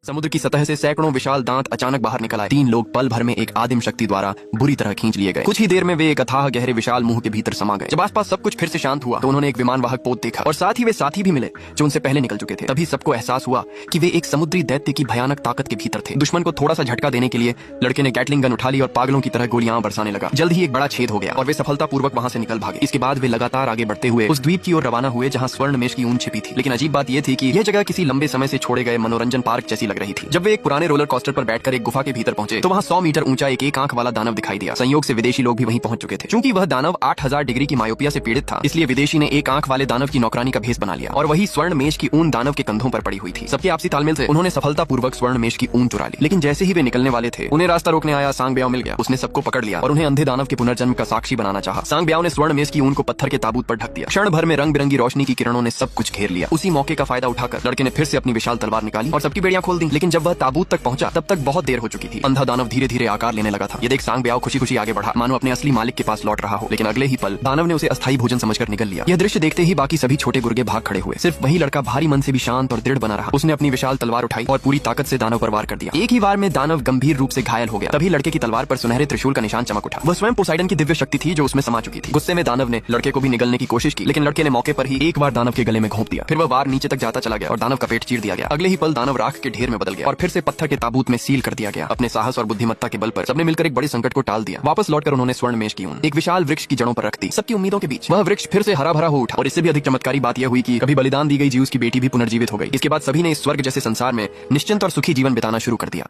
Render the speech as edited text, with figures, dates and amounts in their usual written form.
समुद्र की सतह से सैकड़ों विशाल दांत अचानक बाहर निकल आए। 3 लोग पल भर में एक आदिम शक्ति द्वारा बुरी तरह खींच लिए गए। कुछ ही देर में वे एक अथाह गहरे विशाल मुंह के भीतर समा गए। जब आसपास सब कुछ फिर से शांत हुआ तो उन्होंने एक विमान वाहक पोत देखा और साथ ही वे साथी भी मिले जो उनसे पहले निकल चुके थे। तभी सबको एहसास हुआ कि वे एक समुद्री दैत्य की भयानक ताकत के भीतर थे। दुश्मन को थोड़ा सा झटका देने के लिए लड़के ने गैटलिंग गन उठा ली और पागलों की तरह गोलियां बरसाने लगा। जल्द ही एक बड़ा छेद हो गया और वे सफलतापूर्वक वहां से निकल भागे। इसके बाद वे लगातार आगे बढ़ते हुए उस द्वीप की ओर रवाना हुए जहां स्वर्णमेश की ऊन छिपी थी। लेकिन अजीब बात यह थी कि यह जगह किसी लंबे समय से छोड़े गए मनोरंजन पार्क जैसी लग रही थी। जब वे एक पुराने रोलर कोस्टर पर बैठकर एक गुफा के भीतर पहुंचे तो वहां 100 मीटर ऊंचा एक आंख वाला दानव दिखाई दिया। संयोग से विदेशी लोग भी वहीं पहुंच चुके थे। चूंकि वह दानव 8000 डिग्री की मायोपिया से पीड़ित था, इसलिए विदेशी ने एक आंख वाले दानव की नौकरानी का भेष बना लिया और वही स्वर्णमेश की ऊन दानव के कंधों पर पड़ी हुई थी। सबके आपसी तालमेल से उन्होंने सफलतापूर्वक स्वर्णमेश की ऊन चुरा ली। लेकिन जैसे ही वे निकलने वाले थे उन्हें रास्ता रोकने आया सांग ब्याओ मिल गया। उसने सबको पकड़ लिया और उन्हें अंधे दानव के पुनर्जन्म का साक्षी बनाना चाहा। सांग ब्याओ ने स्वर्णमेश की ऊन को पत्थर के ताबूत पर ढक दिया। क्षण भर में रंग बिरंगी रोशनी की किरणों ने सब कुछ घेर लिया। उसी मौके का फायदा उठाकर लड़के ने फिर से अपनी विशाल तलवार निकाली और सबकी बेड़ियां खोल दी। लेकिन जब वह ताबूत तक पहुंचा तब तक बहुत देर हो चुकी थी। अंधा दानव धीरे धीरे आकार लेने लगा था। ये देख सांग ब्याओ खुशी खुशी आगे बढ़ा मानो अपने असली मालिक के पास लौट रहा हो। लेकिन अगले ही पल दानव ने उसे अस्थायी भोजन समझकर निगल लिया। यह दृश्य देखते ही बाकी सभी छोटे गुर्गे भाग खड़े हुए। सिर्फ वही लड़का भारी मन से भी शांत और दृढ़ बना रहा। उसने अपनी विशाल तलवार उठाई और पूरी ताकत से दानव पर वार कर दिया। एक ही वार में दानव गंभीर रूप से घायल हो गया। तभी लड़के की तलवार पर सुनहरे त्रिशूल का निशान चमक उठा। वह स्वयं पोसाइडन की दिव्य शक्ति थी जो उसमें समा चुकी थी। गुस्से में दानव ने लड़के को भी निगलने की कोशिश की, लेकिन लड़के ने मौके पर ही एक बार दानव के गले में घोंप दिया। फिर वह वार नीचे तक जाता चला गया और दानव का पेट चीर दिया गया। अगले ही पल दानव राख के ढेर में बदल गया और फिर से पत्थर के ताबूत में सील कर दिया गया। अपने साहस और बुद्धिमत्ता के बल पर सबने मिलकर एक बड़े संकट को टाल दिया। वापस लौटकर उन्होंने स्वर्णमेश की ऊन एक विशाल वृक्ष की जड़ों पर रख दी। सबकी उम्मीदों के बीच वह वृक्ष फिर से हरा भरा हो उठा और इससे भी अधिक चमत्कारी बात यह हुई कि कभी बलिदान दी गई जीउस की बेटी भी पुनर्जीवित हो गई। इसके बाद सभी ने इस स्वर्ग जैसे संसार में निश्चिंत और सुखी जीवन बिताना शुरू कर दिया।